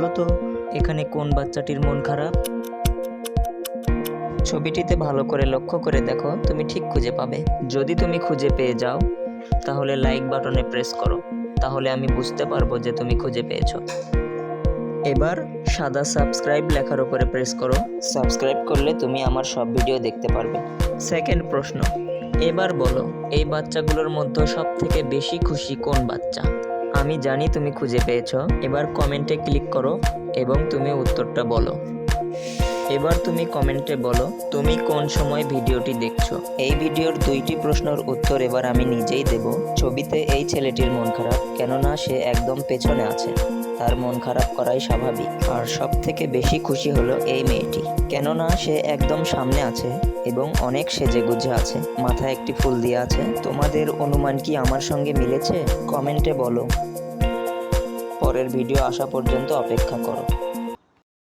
বলো তো এখানে কোন বাচ্চাটির মন খারাপ? ছবিটিতে ভালো করে লক্ষ্য করে দেখো, তুমি ঠিক খুঁজে পাবে। যদি তুমি খুঁজে পেয়ে যাও তাহলে লাইক বাটনে প্রেস করো, তাহলে আমি বুঝতে পারবো যে তুমি খুঁজে পেয়েছো। এবার সাদা সাবস্ক্রাইব লেখার উপরে প্রেস করো। সাবস্ক্রাইব করলে তুমি আমার সব ভিডিও দেখতে পারবে। সেকেন্ড প্রশ্ন, এবার বলো এই বাচ্চাগুলোর মধ্যে সব থেকে বেশি খুশি কোন বাচ্চা? আমি জানি তুমি খুঁজে পেয়েছো। এবার কমেন্টে ক্লিক করো এবং তুমি উত্তরটা বলো। এবার তুমি কমেন্টে বলো তুমি কোন সময় ভিডিওটি দেখছো। এই ভিডিওর 2টি প্রশ্নের উত্তর এবার আমি নিজেই দেব। ছবিতে এই ছেলেটির মন খারাপ, কেননা সে একদম পেছনে আছে, তার মন খারাপ করাই স্বাভাবিক। আর সব থেকে বেশি খুশি হলো এই মেয়েটি, কেননা সে একদম সামনে আছে এবং অনেক সেজে গুজে আছে, মাথায় একটি ফুল দিয়ে আছে। তোমাদের অনুমান কি আমার সঙ্গে মিলেছে? কমেন্টে বলো। পরের ভিডিও আসা পর্যন্ত অপেক্ষা করো।